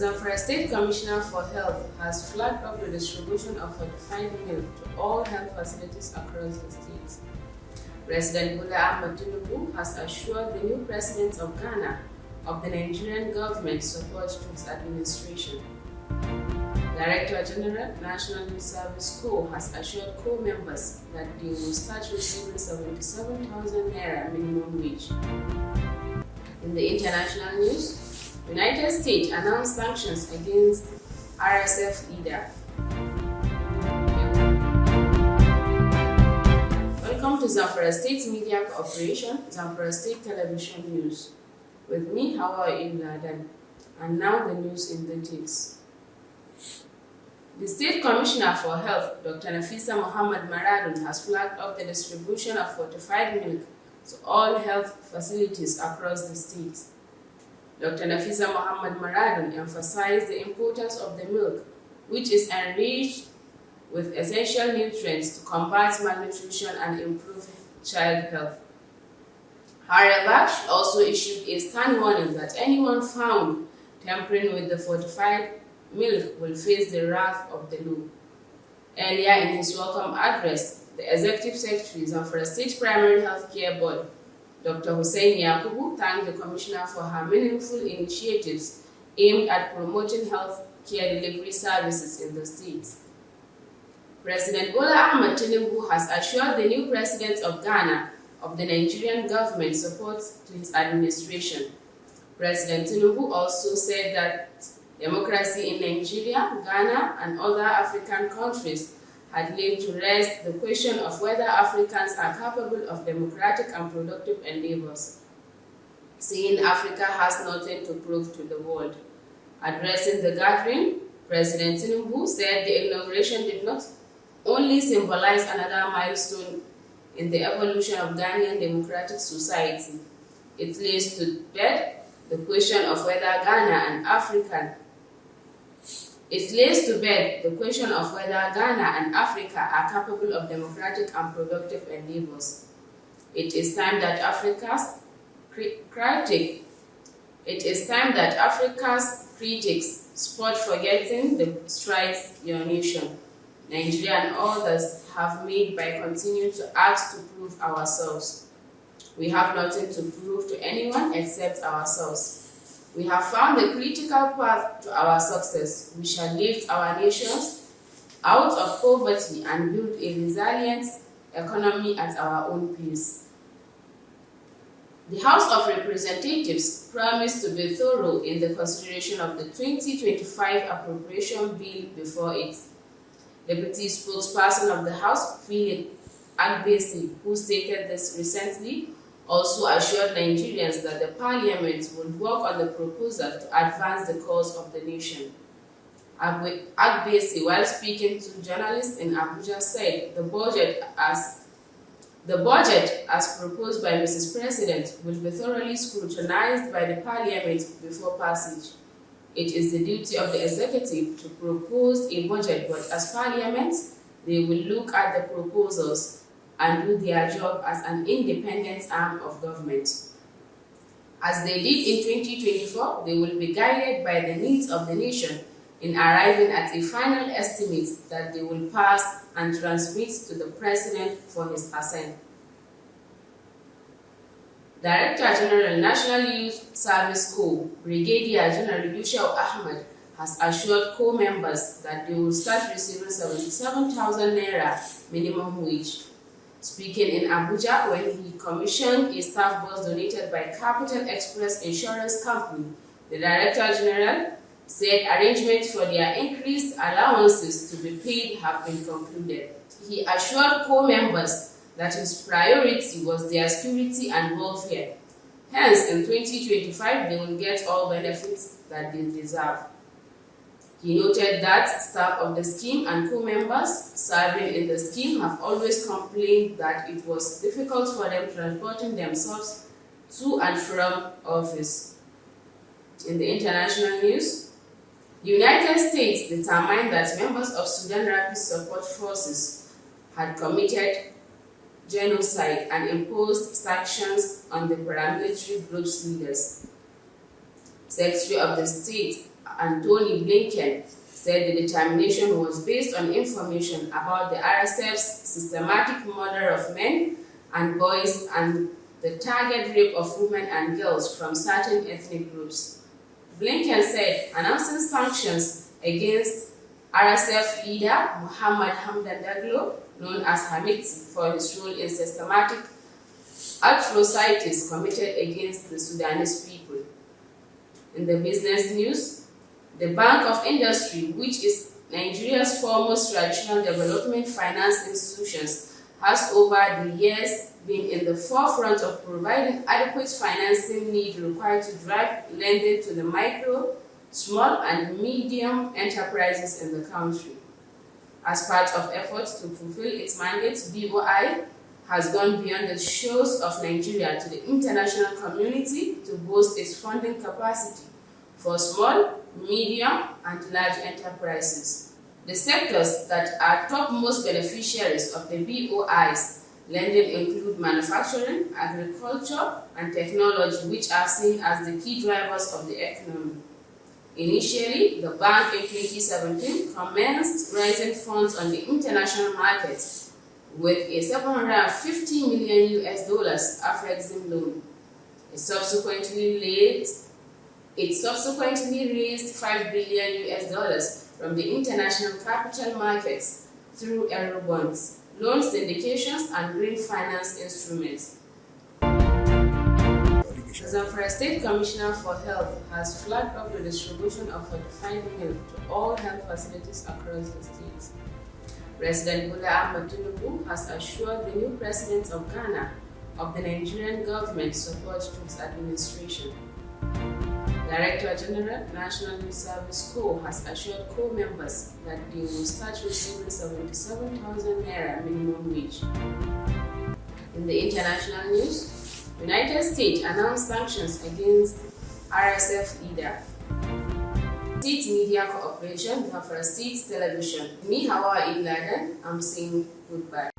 Zamfara State Commissioner for Health has flagged up the distribution of fortified milk to all health facilities across the state. President Labaran Ztv Na has assured the new president of Ghana of the Nigerian government support to his administration. Director General National Youth Service Co. has assured co-members that they will start receiving 77,000 naira minimum wage. In the international news, United States announced sanctions against RSF leader. Welcome to Zamfara State Media Corporation, Zamfara State Television News. With me, Hawa Ladan, and now the news in details. The State Commissioner for Health, Dr. Nafisa Muhammad Maradun, has flagged up the distribution of fortified milk to all health facilities across the state. Dr. Nafisa Muhammad Maradun emphasized the importance of the milk, which is enriched with essential nutrients to combat malnutrition and improve child health. However, she also issued a stern warning that anyone found tampering with the fortified milk will face the wrath of the law. Earlier in his welcome address, the Executive Secretary of the State Primary Health Care Board, Dr. Hussein Yakubu, thanked the Commissioner for her meaningful initiatives aimed at promoting health care delivery services in the state. President Bola Ahmed Tinubu has assured the new president of Ghana of the Nigerian government support to his administration. President Tinubu also said that democracy in Nigeria, Ghana, and other African countries had laid to rest the question of whether Africans are capable of democratic and productive endeavors, saying Africa has nothing to prove to the world. Addressing the gathering, President Tinubu said the inauguration did not only symbolize another milestone in the evolution of Ghanaian democratic society, it lays to bed the question of whether Ghana and Africa are capable of democratic and productive endeavors. It is time that Africa's critics spot forgetting the strides your nation, Nigeria and others have made by continuing to ask to prove ourselves. We have nothing to prove to anyone except ourselves. We have found the critical path to our success. We shall lift our nations out of poverty and build a resilient economy at our own pace. The House of Representatives promised to be thorough in the consideration of the 2025 appropriation bill before it. Deputy spokesperson of the House, Philip Agbesi, who stated this recently, also assured Nigerians that the Parliament would work on the proposal to advance the cause of the nation. Agbesi, while speaking to journalists in Abuja, said the budget as proposed by Mrs. President will be thoroughly scrutinized by the Parliament before passage. It is the duty of the executive to propose a budget, but as Parliament, they will look at the proposals and do their job as an independent arm of government. As they did in 2024, they will be guided by the needs of the nation in arriving at a final estimate that they will pass and transmit to the President for his assent. Director General National Youth Service Co. Brigadier General Yushau Ahmed has assured co-members that they will start receiving 77,000 naira minimum wage. Speaking in Abuja when he commissioned a staff bus donated by Capital Express Insurance Company, the Director General said arrangements for their increased allowances to be paid have been concluded. He assured co-members that his priority was their security and welfare. Hence, in 2025, they will get all benefits that they deserve. He noted that staff of the scheme and co-members serving in the scheme have always complained that it was difficult for them transporting themselves to and from office. In the international news, the United States determined that members of Sudan Rapid Support Forces had committed genocide and imposed sanctions on the paramilitary group's leaders. Secretary of the State Antony Blinken, said the determination was based on information about the RSF's systematic murder of men and boys and the target rape of women and girls from certain ethnic groups. Blinken said announcing sanctions against RSF leader Muhammad Hamdan Daglo, known as Hamidti, for his role in systematic atrocities committed against the Sudanese people. In the business news, the Bank of Industry, which is Nigeria's foremost traditional development finance institution, has over the years been in the forefront of providing adequate financing need required to drive lending to the micro, small and medium enterprises in the country. As part of efforts to fulfill its mandate, BOI has gone beyond the shores of Nigeria to the international community to boost its funding capacity for small, medium, and large enterprises. The sectors that are topmost beneficiaries of the BOI's lending include manufacturing, agriculture, and technology, which are seen as the key drivers of the economy. Initially, the bank in 2017 commenced raising funds on the international market with a $750 million Afrexim loan. It subsequently raised $5 billion from the international capital markets through Eurobonds, loan syndications, and green finance instruments. The Zamfara State Commissioner for Health has flagged up the distribution of fortified milk to all health facilities across the state. President Bola Ahmed Tinubu has assured the new president of Ghana of the Nigerian government's support to his administration. Director General, National Youth Service Co. has assured co-members that they will start receiving 77,000 naira minimum wage. In the international news, United States announced sanctions against RSF leader. State Media Corporation, Zamfara State Television. Me, Hawa Iladan, I'm saying goodbye.